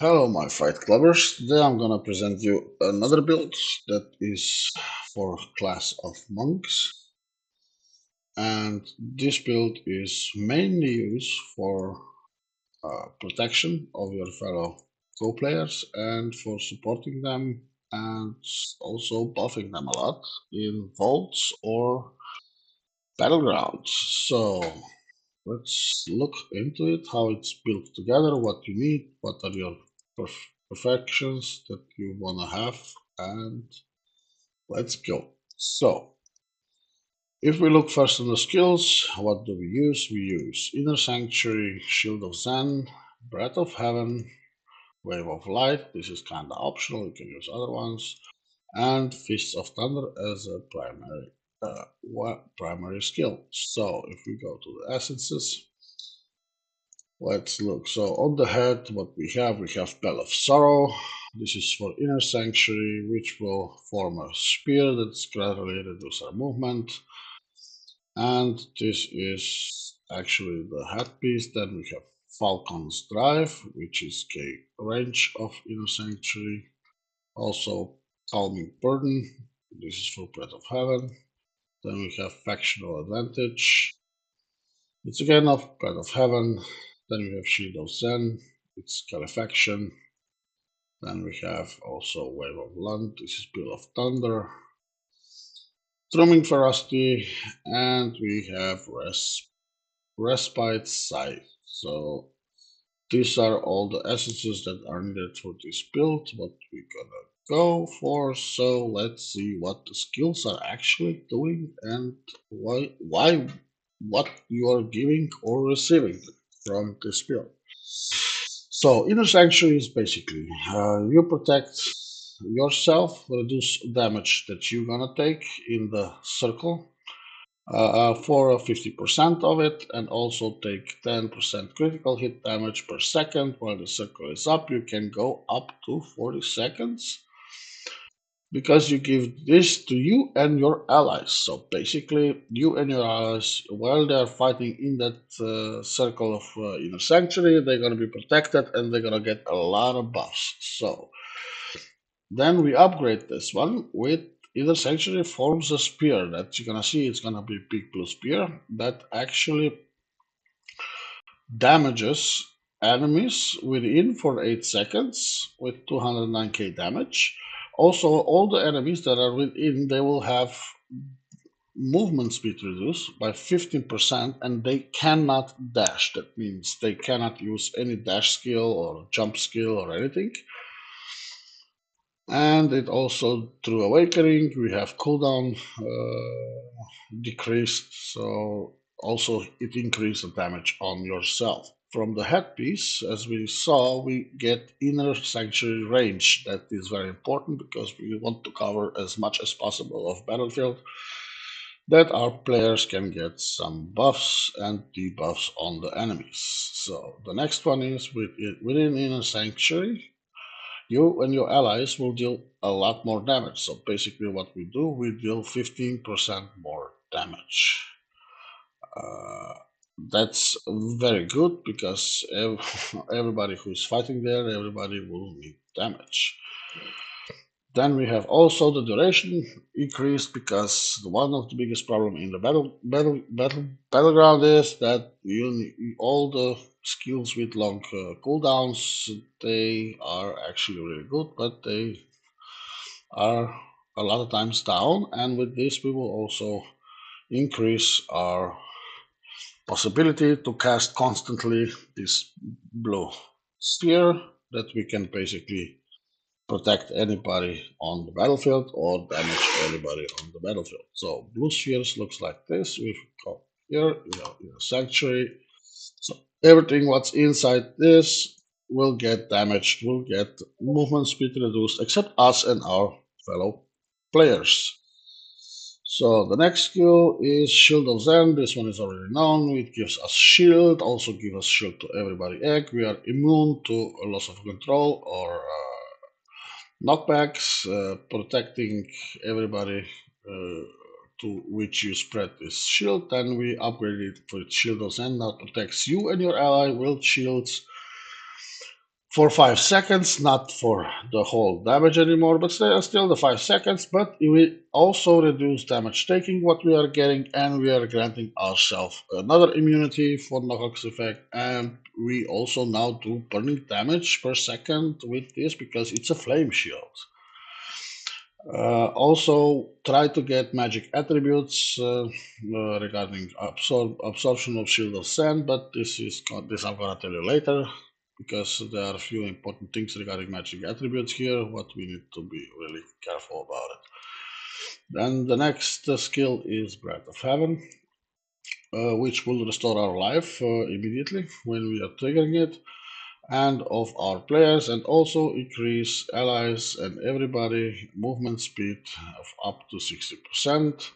Hello, my fight clubbers. Today I'm gonna present you another build that is for class of monks, and this build is mainly used for protection of your fellow co-players and for supporting them and also buffing them a lot in vaults or battlegrounds. So let's look into it, how it's built together, what you need, what are your perfections that you want to have, and let's go. So, if we look first on the skills, what do we use? We use Inner Sanctuary, Shield of Zen, Breath of Heaven, Wave of Light. This is kind of optional, you can use other ones, and Fists of Thunder as a primary skill. So, if we go to the essences, let's look. So on the head, what we have Bell of Sorrow. This is for Inner Sanctuary, which will form a spear that's gradually reduce our movement. And this is actually the headpiece. Then we have Falcon's Drive, which is a range of Inner Sanctuary. Also Calming Burden. This is for Breath of Heaven. Then we have Factional Advantage. It's again of Breath of Heaven. Then we have Shield of Zen, it's Calefaction. Then we have also Wave of Land, this is Bill of Thunder. Thrumming Ferocity, and we have Respite Sight. So these are all the essences that are needed for this build, what we're gonna go for. So let's see what the skills are actually doing and why what you are giving or receiving from this build. So inner sanctuary is basically you protect yourself, reduce damage that you're gonna take in the circle for 50% of it, and also take 10% critical hit damage per second while the circle is up. You can go up to 40 seconds because you give this to you and your allies. So basically, you and your allies, while they are fighting in that circle of inner sanctuary, they're going to be protected and they're going to get a lot of buffs. So then we upgrade this one with inner sanctuary forms a spear that you're going to see. It's going to be big blue spear that actually damages enemies within for 8 seconds with 209k damage. Also, all the enemies that are within, they will have movement speed reduced by 15% and they cannot dash. That means they cannot use any dash skill or jump skill or anything. And it also, through Awakening, we have cooldown decreased, so also it increased the damage on yourself. From the headpiece, as we saw, we get inner sanctuary range. That is very important because we want to cover as much as possible of battlefield that our players can get some buffs and debuffs on the enemies. So the next one is within inner sanctuary, you and your allies will deal a lot more damage. So basically what we do, we deal 15% more damage. Uh, that's very good because everybody who's fighting there, everybody will need damage. Then we have also the duration increased because one of the biggest problem in the battleground is that all the skills with long cooldowns, they are actually really good, but they are a lot of times down. And with this, we will also increase our possibility to cast constantly this blue sphere that we can basically protect anybody on the battlefield or damage anybody on the battlefield. So blue spheres looks like this. We've got here, sanctuary. So everything what's inside this will get damaged, will get movement speed reduced, except us and our fellow players. So the next skill is Shield of Zen. This one is already known. It gives us shield, also gives us shield to everybody egg. We are immune to a loss of control or knockbacks, protecting everybody to which you spread this shield. Then we upgrade it for Shield of Zen. Now protects you and your ally with shields for 5 seconds, not for the whole damage anymore, but still the 5 seconds. But we also reduce damage taking what we are getting, and we are granting ourselves another immunity for knockout effect. And we also now do burning damage per second with this because it's a flame shield. Also, try to get magic attributes regarding absorption of Shield of Sand, but this I'm gonna tell you later because there are a few important things regarding magic attributes here. What we need to be really careful about it. Then the next skill is Breath of Heaven, which will restore our life immediately when we are triggering it and of our players, and also increase allies and everybody movement speed of up to 60%.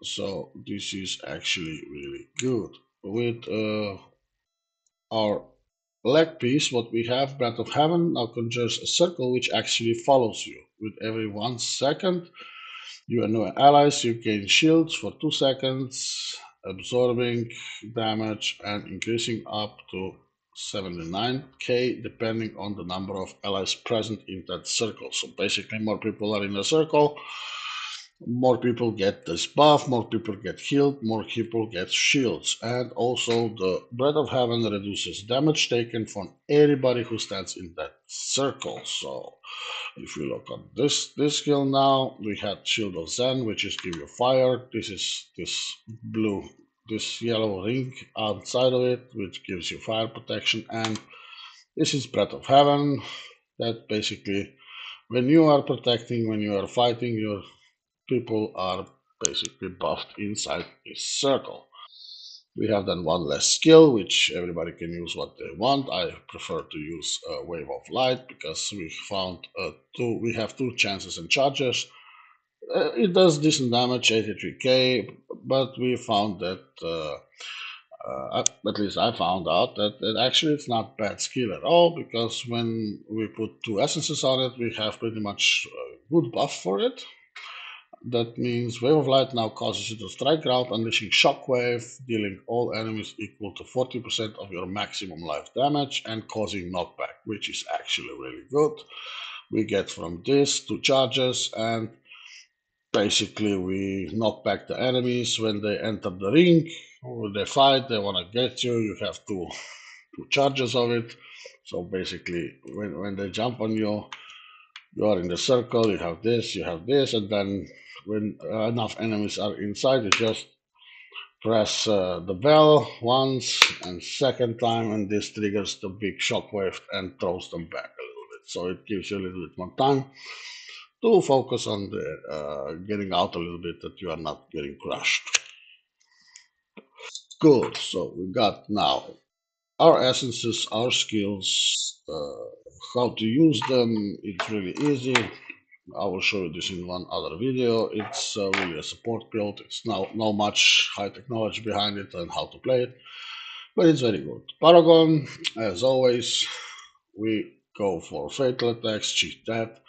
So this is actually really good. With our leg piece, what we have, Breath of Heaven, now conjures a circle which actually follows you. With every 1 second, you and your allies, you gain shields for 2 seconds, absorbing damage and increasing up to 79k depending on the number of allies present in that circle. So basically, more people are in a circle, more people get this buff, more people get healed, more people get shields. And also, the Breath of Heaven reduces damage taken from everybody who stands in that circle. So, if you look at this skill now, we had Shield of Zen, which is give you fire. This is this yellow ring outside of it, which gives you fire protection, and this is Breath of Heaven. That basically, when you are protecting, when you are fighting, your people are basically buffed inside this circle. We have then one less skill, which everybody can use what they want. I prefer to use Wave of Light because we found we have two chances and charges. It does decent damage, 83k, but we found that, at least I found out that actually it's not bad skill at all because when we put two essences on it, we have pretty much a good buff for it. That means Wave of Light now causes you to strike ground, unleashing Shockwave, dealing all enemies equal to 40% of your maximum life damage and causing knockback, which is actually really good. We get from this two charges, and basically we knock back the enemies when they enter the ring. When they fight, they want to get you. You have two charges of it. So basically, when they jump on you, you are in the circle, you have this, and then when enough enemies are inside, you just press the bell once and second time, and this triggers the big shockwave and throws them back a little bit. So it gives you a little bit more time to focus on the getting out a little bit that you are not getting crushed. Good. So we got now our essences, our skills, how to use them. It's really easy. I will show you this in one other video. It's really a support build. It's no much high technology behind it and how to play it, but it's very good. Paragon, as always, we go for fatal attacks, cheat that.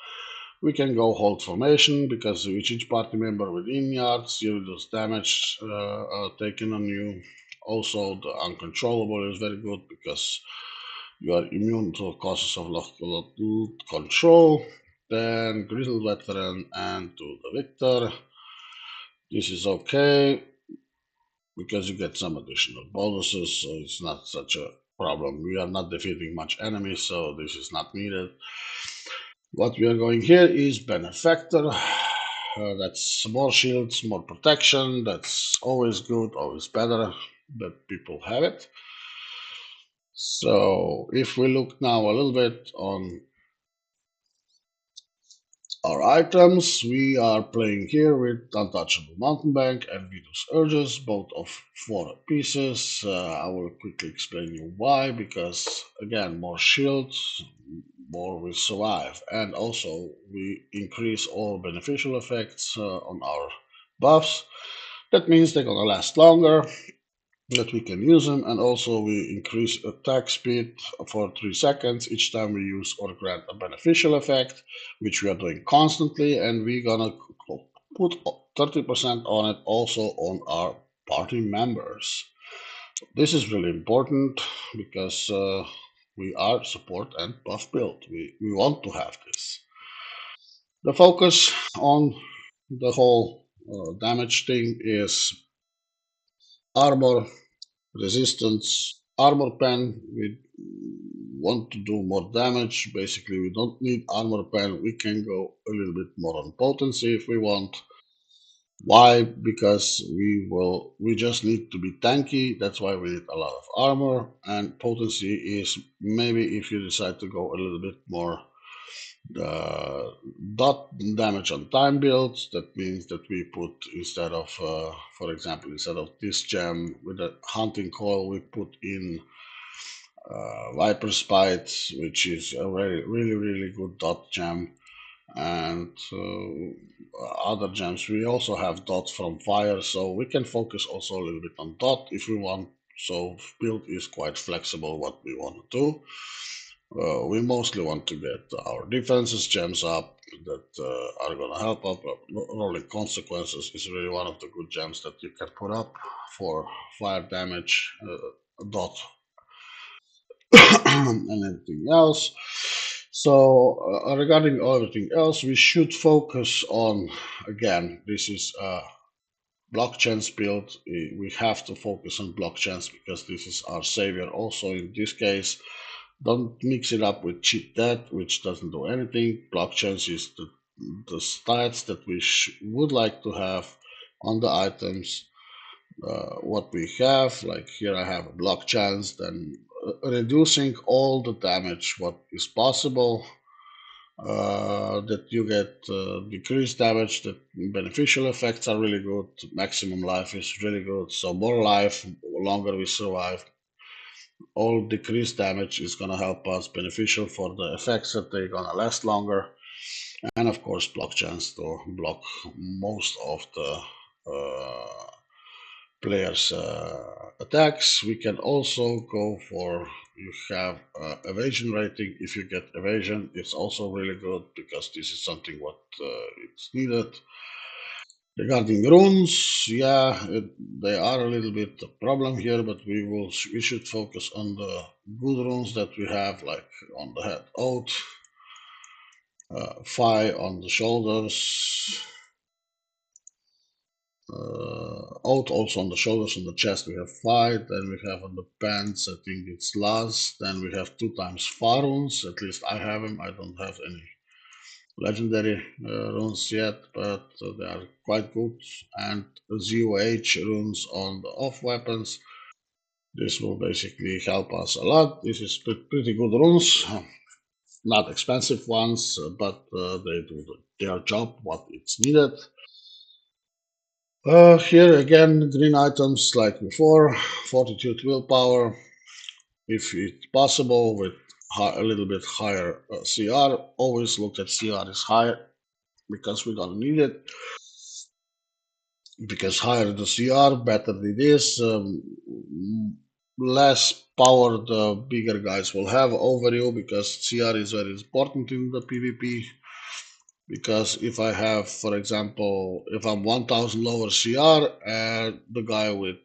We can go hold formation because with each party member within yards, you reduce damage taken on you. Also, the uncontrollable is very good because you are immune to causes of local control. Then Grizzled Veteran and to the Victor. This is okay because you get some additional bonuses, so it's not such a problem. We are not defeating much enemies, so this is not needed. What we are going here is Benefactor. That's more shields, more protection. That's always good, always better that people have it. So if we look now a little bit on our items, we are playing here with Untouchable Mountebank and Venus Urges, both of 4 pieces. I will quickly explain you why, because again, more shields, more we survive, and also we increase all beneficial effects on our buffs. That means they're gonna last longer, that we can use them, and also we increase attack speed for 3 seconds each time we use or grant a beneficial effect, which we are doing constantly, and we're gonna put 30% on it also on our party members. This is really important because We are support and buff build. We want to have this. The focus on the whole damage thing is armor, resistance, armor pen. We want to do more damage. Basically, we don't need armor pen. We can go a little bit more on potency if we want. Why? Because we just need to be tanky. That's why we need a lot of armor. And potency is maybe if you decide to go a little bit more dot damage on time builds. That means that we put instead of, for example, instead of this gem with a hunting coil, we put in Viper's Spite, which is a really good dot gem, and other gems. We also have dot from fire, so we can focus also a little bit on dot if we want. So build is quite flexible what we want to do. We mostly want to get our defenses gems up that are going to help up. Rolling consequences is really one of the good gems that you can put up for fire damage, dot, and everything else. So regarding everything else, we should focus on, again, this is a blockchains build. We have to focus on blockchains because this is our savior also in this case. Don't mix it up with cheat death, which doesn't do anything. Blockchains is the stats that we would like to have on the items. What we have, like here I have a block chance, then reducing all the damage what is possible, that you get decreased damage, that beneficial effects are really good, maximum life is really good, so more life, longer we survive. All decreased damage is going to help us, beneficial for the effects that they're going to last longer, and of course block chance to block most of the players attacks. We can also go for, you have evasion rating. If you get evasion, it's also really good because this is something what it's needed. Regarding runes, yeah, they are a little bit a problem here, but we should focus on the good runes that we have, like on the head oath, Phi on the shoulders, out also on the shoulders and the chest we have five. Then we have on the pants, I think it's Laz. Then we have two times far runes. At least I have them. I don't have any legendary runes yet, but they are quite good. And ZOH runes on the off weapons. This will basically help us a lot. This is pretty good runes. Not expensive ones, but they do their job, what it's needed. Here again, green items like before, fortitude, willpower, if it's possible, with a little bit higher CR. Always look at CR is higher because we're gonna need it. Because higher the CR, better it is. Less power the bigger guys will have over you because CR is very important in the PvP. Because if I have, for example, if I'm 1000 lower CR, the guy with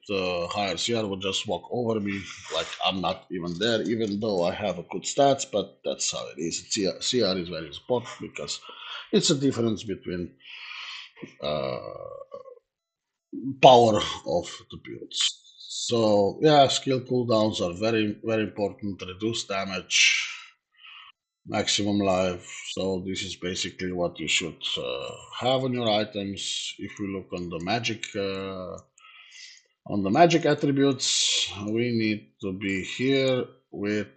higher CR will just walk over me like I'm not even there, even though I have a good stats, but that's how it is. CR is very important because it's a difference between uh, power of the builds. So yeah, skill cooldowns are very important. Reduce damage, maximum life. So this is basically what you should have on your items. If we look on the magic attributes, we need to be here with.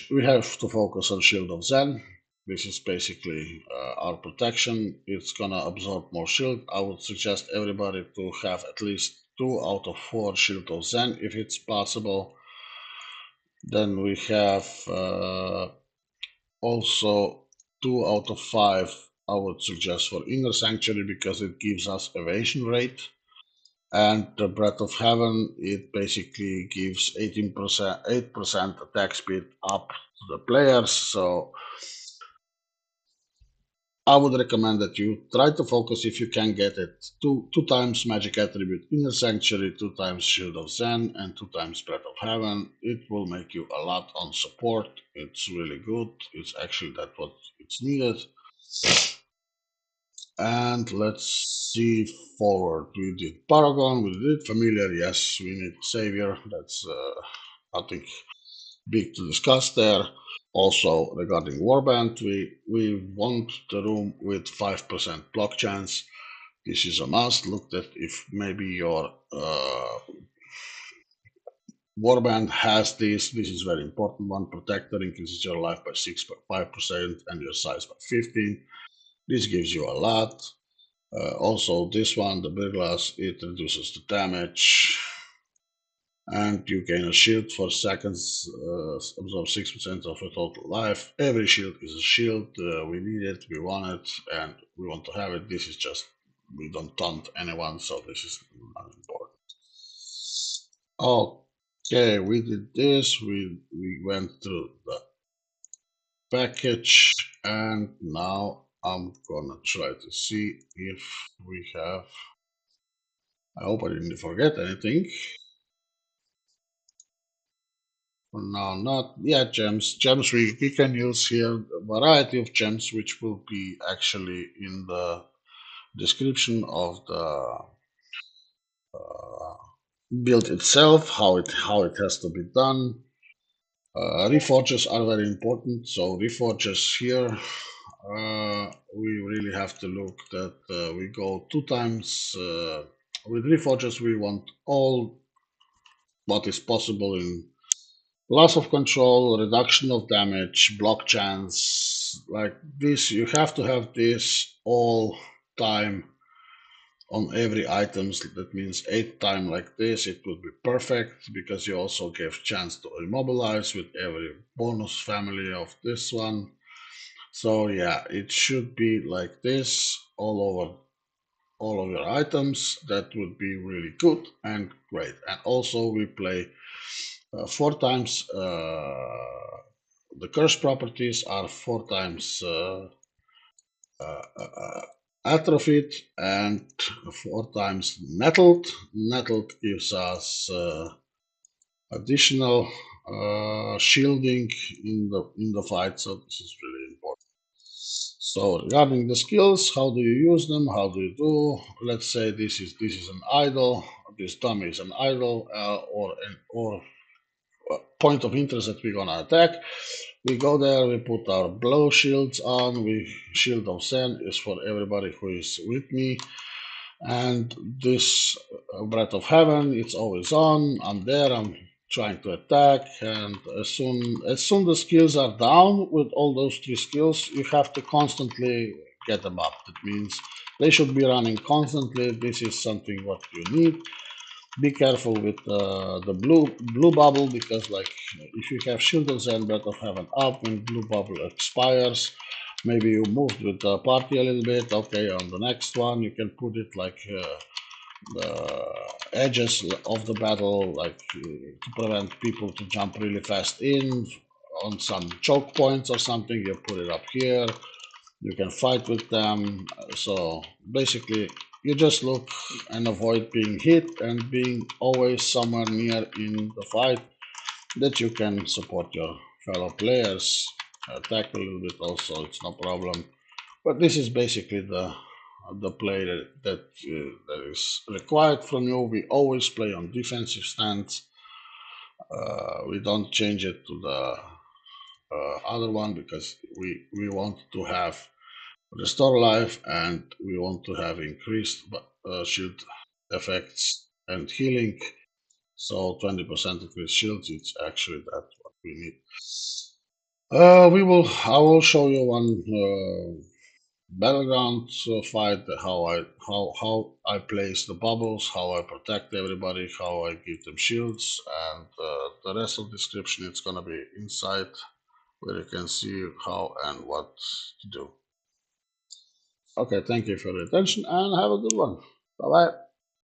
We have to focus on Shield of Zen. This is basically our protection. It's gonna absorb more shield. I would suggest everybody to have at least 2 out of 4 Shield of Zen if it's possible. Then we have also 2 out of 5 I would suggest for Inner Sanctuary because it gives us evasion rate. And the Breath of Heaven, it basically gives 18%, 8% attack speed up to the players. So I would recommend that you try to focus if you can get it. Two times magic attribute Inner Sanctuary, two times Shield of Zen, and two times Breath of Heaven. It will make you a lot on support. It's really good. It's actually that what it's needed. And let's see forward. We did Paragon, we did Familiar. Yes, we need Savior. That's nothing big to discuss there. Also, regarding Warband, we want the room with 5% block chance. This is a must. Look at if maybe your Warband has this. This is very important one. Protector increases your life by 5% and your size by 15. This gives you a lot. Also, this one, the Big Glass, it reduces the damage. And you gain a shield for seconds, absorb 6% of your total life. Every shield is a shield. We need it, we want it, and we want to have it. This is just, we don't taunt anyone, so this is not important. Okay, we did this. We went through the package, and now I'm gonna try to see if we have. I hope I didn't forget anything. No, not yeah, gems. Gems we can use here a variety of gems, which will be actually in the description of the build itself, how it has to be done. Reforges are very important. So reforges here, we really have to look that we go two times. With reforges, we want all what is possible in loss of control, reduction of damage, block chance, like this. You have to have this all time on every items. That means 8 times like this. It would be perfect because you also give chance to immobilize with every bonus family of this one. So yeah, it should be like this all over all of your items. That would be really good and great. And also we play 4 times. The curse properties are 4 times atrophied and 4 times nettled. Nettled gives us additional shielding in the fight, so this is really important. So regarding the skills, how do you use them? How do you do? Let's say this is an idol. This dummy is an idol, or point of interest that we're gonna attack. We go there, we put our blow shields on. We Shield of Zen is for everybody who is with me. And this Breath of Heaven, it's always on. I'm there, I'm trying to attack, and as soon the skills are down with all those 3 skills, you have to constantly get them up. That means they should be running constantly. This is something what you need. Be careful with the blue bubble, because like if you have Shield of Zen, Breath of Heaven up, when blue bubble expires, maybe you moved with the party a little bit. Okay, on the next one you can put it like the edges of the battle, like to prevent people to jump really fast in on some choke points or something. You put it up here, you can fight with them. So basically, you just look and avoid being hit and being always somewhere near in the fight that you can support your fellow players. Attack a little bit also, it's no problem. But this is basically the play that is required from you. We always play on defensive stance. We don't change it to the other one because we want to have restore life, and we want to have increased shield effects and healing. So 20% increased shields, it's actually that's what we need. I will show you one battleground fight, how I place the bubbles, how I protect everybody, how I give them shields, and the rest of the description it's gonna be inside, where you can see how and what to do. Okay, thank you for your attention and have a good one. Bye bye.